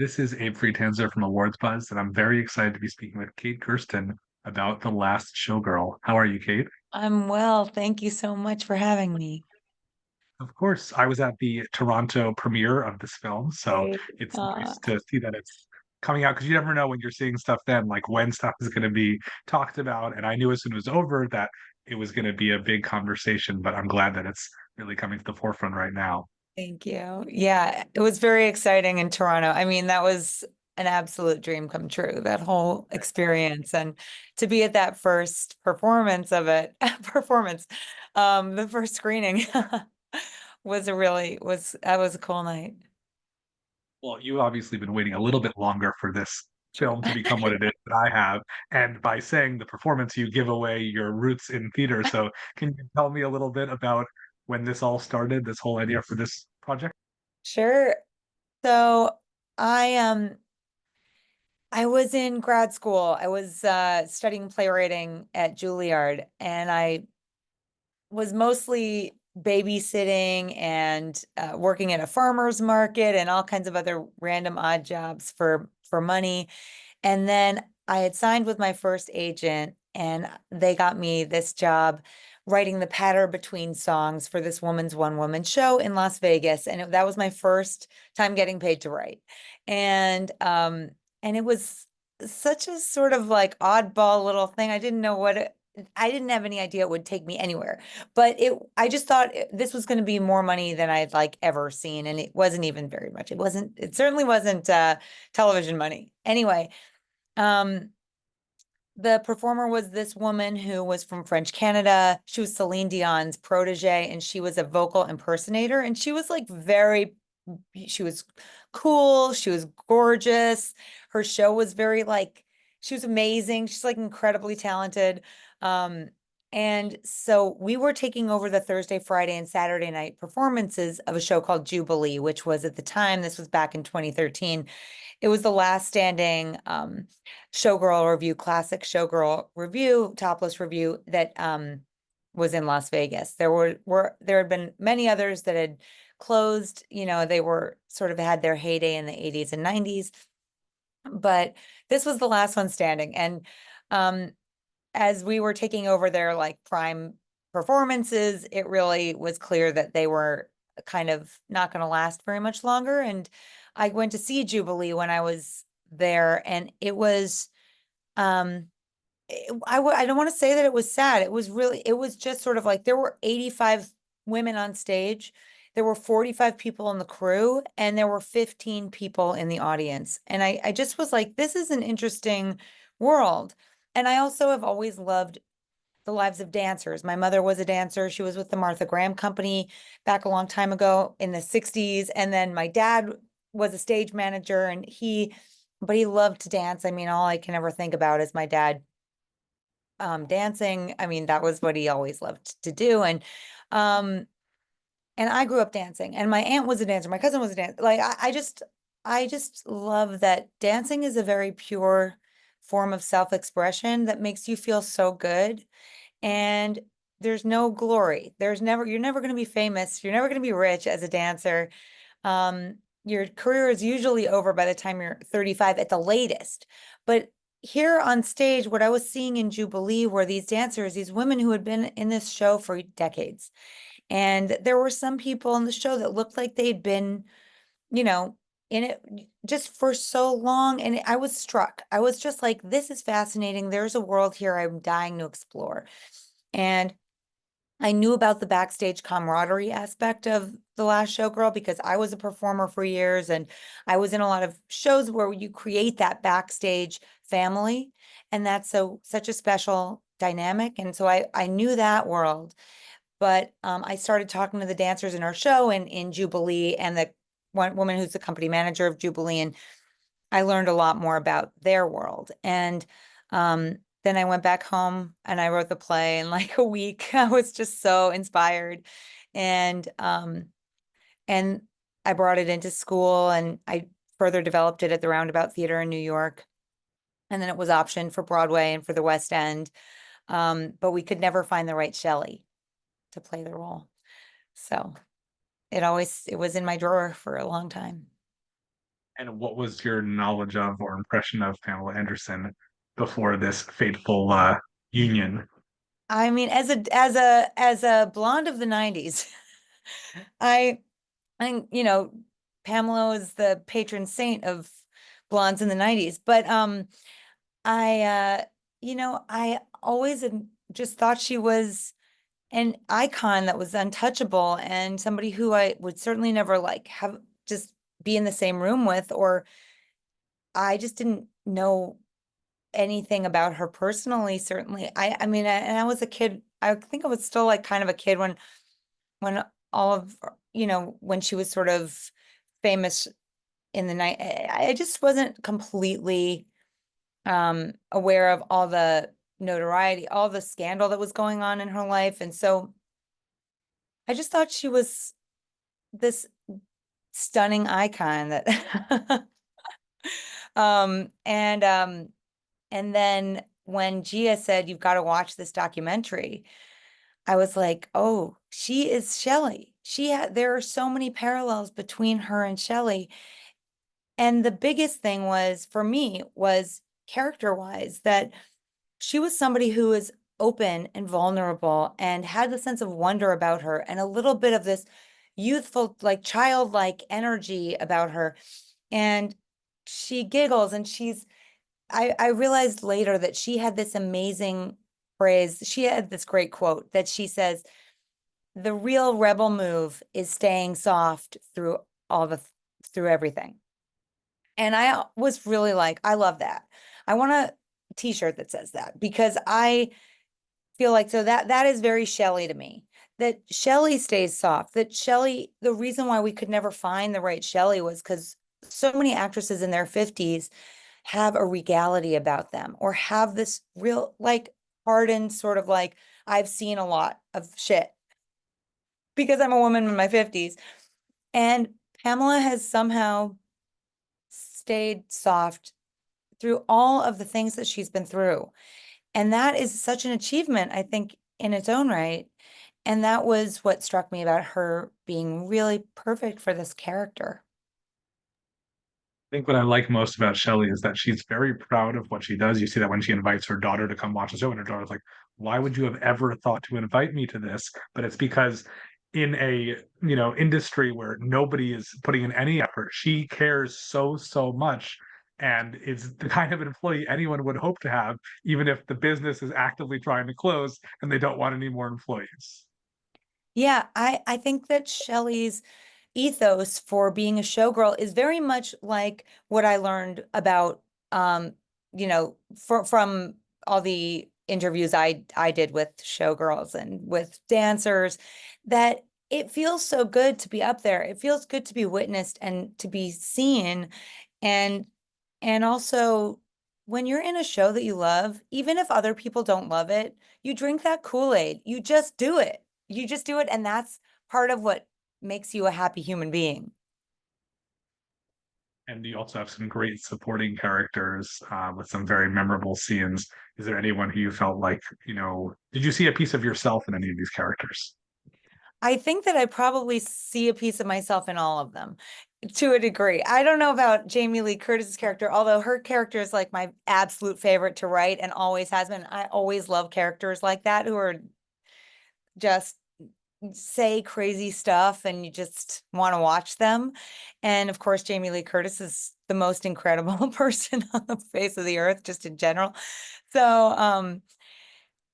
This is Abe Friedtanzer from Awards Buzz, and I'm very excited to be speaking with Kate Gersten about The Last Showgirl. How are you, Kate? I'm well. Thank you so much for having me. Of course, I was at the Toronto premiere of this film, so Great. it's Uh, nice to see that it's coming out because you never know when you're seeing stuff then, like when stuff is going to be talked about. And I knew as soon as it was over that it was going to be a big conversation, but I'm glad that it's really coming to the forefront right now. Thank you. Yeah, it was very exciting in Toronto. I mean, that was an absolute dream come true, that whole experience. And to be at that first performance of it, the first screening that was a cool night. Well, you've obviously been waiting a little bit longer for this film to become what it is that I have. And by saying the performance, you give away your roots in theater. So can you tell me a little bit about when this all started, this whole idea for this project? Sure. So I I was in grad school. I was studying playwriting at Juilliard, and I was mostly babysitting and working at a farmer's market and all kinds of other random odd jobs for money. And then I had signed with my first agent, and they got me this job writing the patter between songs for this woman's one woman show in Las Vegas. And that was my first time getting paid to write. And it was such a sort of like oddball little thing. I didn't have any idea it would take me anywhere, but I just thought this was going to be more money than I'd like ever seen. And it wasn't even very much. It certainly wasn't television money. Anyway, um, the performer was this woman who was from French Canada. She was Celine Dion's protege, and she was a vocal impersonator. And she was like she was cool. She was gorgeous. Her show was very like, she was amazing. She's like incredibly talented. Um, and so we were taking over the Thursday, Friday, and Saturday night performances of a show called Jubilee, which was at the time, this was back in 2013. It was the last standing showgirl review, classic showgirl review, topless review that was in Las Vegas. There had been many others that had closed, they were sort of had their heyday in the 80s and 90s, but this was the last one standing. And um as we were taking over their like prime performances, it really was clear that they were kind of not going to last very much longer. And I went to see Jubilee when I was there, and it was um I don't want to say that it was sad. It was just sort of like there were 85 women on stage. There were 45 people in the crew, and there were 15 people in the audience. And I just was like, this is an interesting world. And I also have always loved the lives of dancers. My mother was a dancer. She was with the Martha Graham Company back a long time ago in the 60s. And then my dad was a stage manager, but he loved to dance. I mean, all I can ever think about is my dad dancing. I mean, that was what he always loved to do. Um, and I grew up dancing, and my aunt was a dancer. My cousin was a dancer. I just love that dancing is a very pure form of self-expression that makes you feel so good. And there's no glory. You're never going to be famous. You're never going to be rich as a dancer. Your career is usually over by the time you're 35 at the latest. But here on stage, what I was seeing in Jubilee were these dancers, these women who had been in this show for decades. And there were some people in the show that looked like they'd been, you know, in it just for so long. And I was struck. I was just like, this is fascinating. There's a world here I'm dying to explore. And I knew about the backstage camaraderie aspect of The Last Showgirl because I was a performer for years, and I was in a lot of shows where you create that backstage family. And that's such a special dynamic. And so I knew that world. But I started talking to the dancers in our show and in Jubilee, and the one woman who's the company manager of Jubilee, and I learned a lot more about their world. And then I went back home and I wrote the play in like a week. I was just so inspired. And and I brought it into school, and I further developed it at the Roundabout Theater in New York. And then it was optioned for Broadway and for the West End. But we could never find the right Shelley to play the role. So it was in my drawer for a long time. And what was your knowledge of or impression of Pamela Anderson before this fateful union? I mean, as a blonde of the 90s, I Pamela was the patron saint of blondes in the 90s. But I I always just thought she was an icon that was untouchable and somebody who I would certainly never like have just be in the same room with, or I just didn't know anything about her personally, certainly. I mean, and I was a kid. I think I was still like kind of a kid when all of, when she was sort of famous in the night. I just wasn't completely aware of all the notoriety, all the scandal that was going on in her life. And so I just thought she was this stunning icon that um and um and then when Gia said you've got to watch this documentary, I was like, oh, she is Shelley. There are so many parallels between her and Shelley. And the biggest thing was for me was character wise that she was somebody who was open and vulnerable and had the sense of wonder about her and a little bit of this youthful, like childlike energy about her. And she giggles and I realized later that she had this amazing phrase. She had this great quote that she says, the real rebel move is staying soft all the, through everything. And I was really like, I love that. I want a t-shirt that says that because I feel like so that is very Shelley to me. That Shelley stays soft. That Shelley, the reason why we could never find the right Shelley was because so many actresses in their 50s have a regality about them or have this real like hardened sort of like I've seen a lot of shit because I'm a woman in my 50s. And Pamela has somehow stayed soft through all of the things that she's been through. And that is such an achievement, I think, in its own right. And that was what struck me about her being really perfect for this character. Think what I like most about Shelley is that she's very proud of what she does. You see that when she invites her daughter to come watch the show, and her daughter's like, "Why would you have ever thought to invite me to this?" But it's because in a industry where nobody is putting in any effort, she cares so much and is the kind of employee anyone would hope to have, even if the business is actively trying to close and they don't want any more employees. Yeah, I think that Shelley's ethos for being a showgirl is very much like what I learned about from all the interviews I did with showgirls and with dancers, that it feels so good to be up there. It feels good to be witnessed and to be seen. And also when you're in a show that you love, even if other people don't love it, you drink that Kool-Aid. You just do it. You just do it, and that's part of what makes you a happy human being. And you also have some great supporting characters with some very memorable scenes. Is there anyone who you felt like, did you see a piece of yourself in any of these characters? I think that I probably see a piece of myself in all of them to a degree. I don't know about Jamie Lee Curtis's character, although her character is like my absolute favorite to write and always has been. I always love characters like that who are just say crazy stuff and you just want to watch them. And of course, Jamie Lee Curtis is the most incredible person on the face of the earth, just in general. So,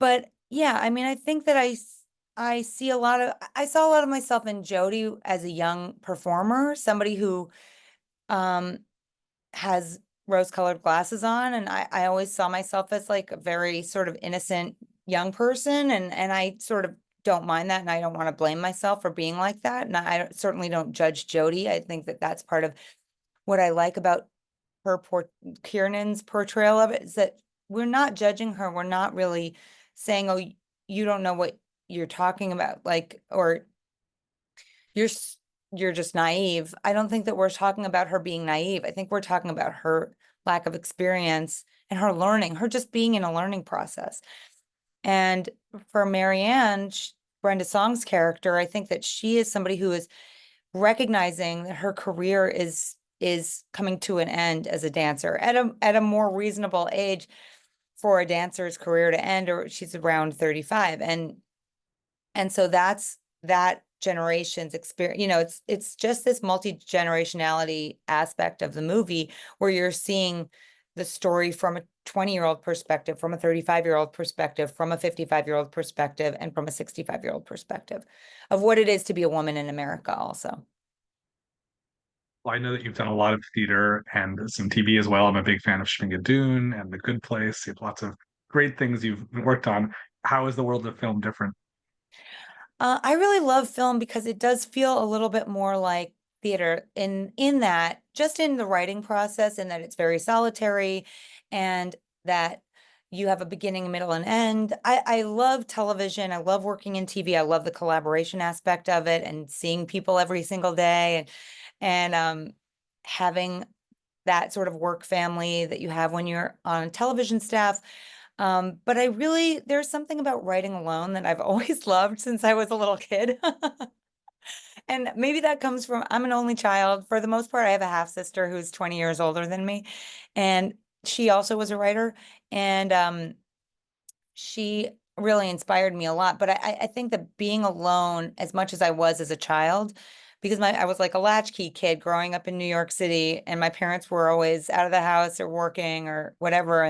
but yeah, I mean, I think that I saw a lot of myself in Jodie as a young performer, somebody who um has rose-colored glasses on, and I always saw myself as like a very sort of innocent young person, and I sort of don't mind that, and I don't want to blame myself for being like that, and I certainly don't judge Jodie. I think that that's part of what I like about Kiernan's portrayal of it is that we're not judging her. We're not really saying, "Oh, you don't know what you're talking about," like, or you're you're just naive. I don't think that we're talking about her being naive. I think we're talking about her lack of experience and her learning, her just being in a learning process. And for Marianne, Brenda Song's character, I think that she is somebody who is recognizing that her career is is coming to an end as a dancer at a more reasonable age for a dancer's career to end, or she's around 35. And so that's that generation's experience. It's just this multi-generationality aspect of the movie where you're seeing the story from a 20-year-old perspective, from a 35-year-old perspective, from a 55-year-old perspective, and from a 65-year-old perspective of what it is to be a woman in America also. Well, I know that you've done a lot of theater and some TV as well. I'm a big fan of Schmigadoon and The Good Place. You have lots of great things you've worked on. How is the world of film different? I really love film because it does feel a little bit more like theater in that just in the writing process, and that it's very solitary, and that you have a beginning, middle, and end. I love television. I love working in TV. I love the collaboration aspect of it and seeing people every single day, and having that sort of work family that you have when you're on television staff. But there's something about writing alone that I've always loved since I was a little kid. And maybe that comes from, I'm an only child. For the most part, I have a half sister who's 20 years older than me. And she also was a writer. And she really inspired me a lot. But I think that being alone, as much as I was as a child, because I was like a latchkey kid growing up in New York City, and my parents were always out of the house or working or whatever.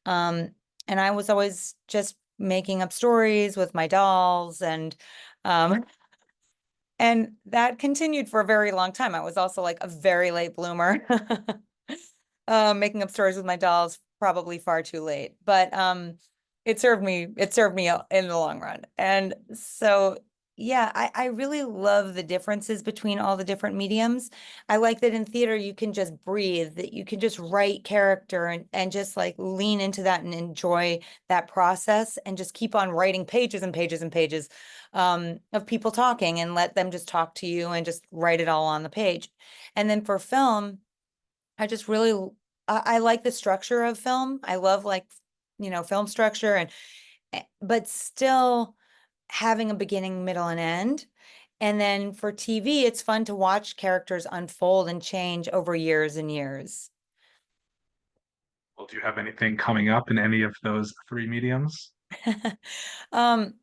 Um, and I was always just making up stories with my dolls, um, and that continued for a very long time. I was also like a very late bloomer. Making up stories with my dolls probably far too late, but it served me in the long run. And so yeah, I really love the differences between all the different mediums. I like that in theater you can just breathe, that you can just write character and just like lean into that and enjoy that process and just keep on writing pages and pages and pages of people talking, and let them just talk to you and just write it all on the page. And then for film, I just really I like the structure of film. I love like, film structure, but still having a beginning, middle, and end. And then for TV, it's fun to watch characters unfold and change over years and years. Well, do you have anything coming up in any of those three mediums? Um,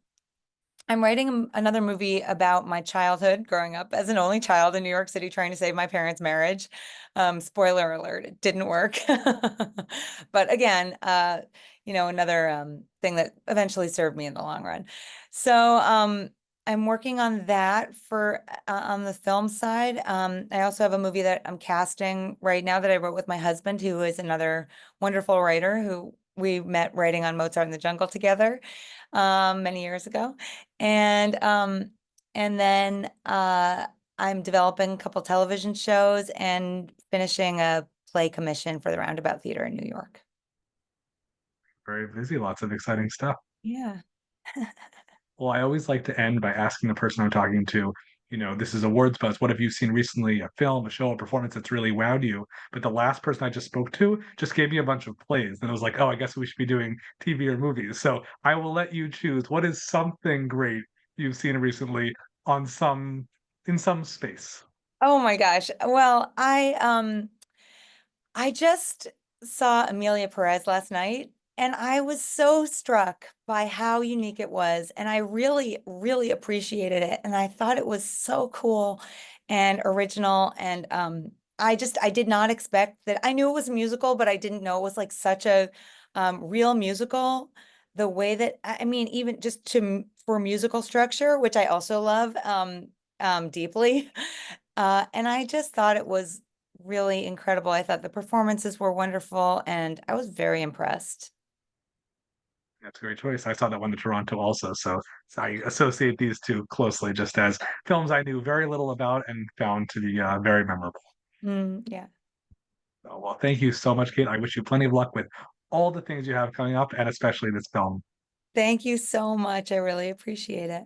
I'm writing another movie about my childhood growing up as an only child in New York City trying to save my parents' marriage. Spoiler alert, it didn't work. But again, another thing that eventually served me in the long run. So I'm working on that for on the film side. I also have a movie that I'm casting right now that I wrote with my husband, who is another wonderful writer who we met writing on Mozart in the Jungle together many years ago. And then I'm developing a couple television shows and finishing a play commission for the Roundabout Theater in New York. Very busy, lots of exciting stuff. Yeah. Well, I always like to end by asking the person I'm talking to, this is awards buzz. What have you seen recently? A film, a show, a performance that's really wowed you? But the last person I just spoke to just gave me a bunch of plays. And I was like, oh, I guess we should be doing TV or movies. So I will let you choose. What is something great you've seen recently on in some space? Oh my gosh. Well, I just saw Amelia Perez last night, and I was so struck by how unique it was. And I really, really appreciated it. And I thought it was so cool and original. And I did not expect that. I knew it was a musical, but I didn't know it was like such a real musical. The way that, I mean, even just for musical structure, which I also love deeply. And I just thought it was really incredible. I thought the performances were wonderful, and I was very impressed. That's a great choice. I saw that one to Toronto also. So I associate these two closely, just as films I knew very little about and found to be very memorable. Yeah. So, well, thank you so much, Kate. I wish you plenty of luck with all the things you have coming up, and especially this film. Thank you so much. I really appreciate it.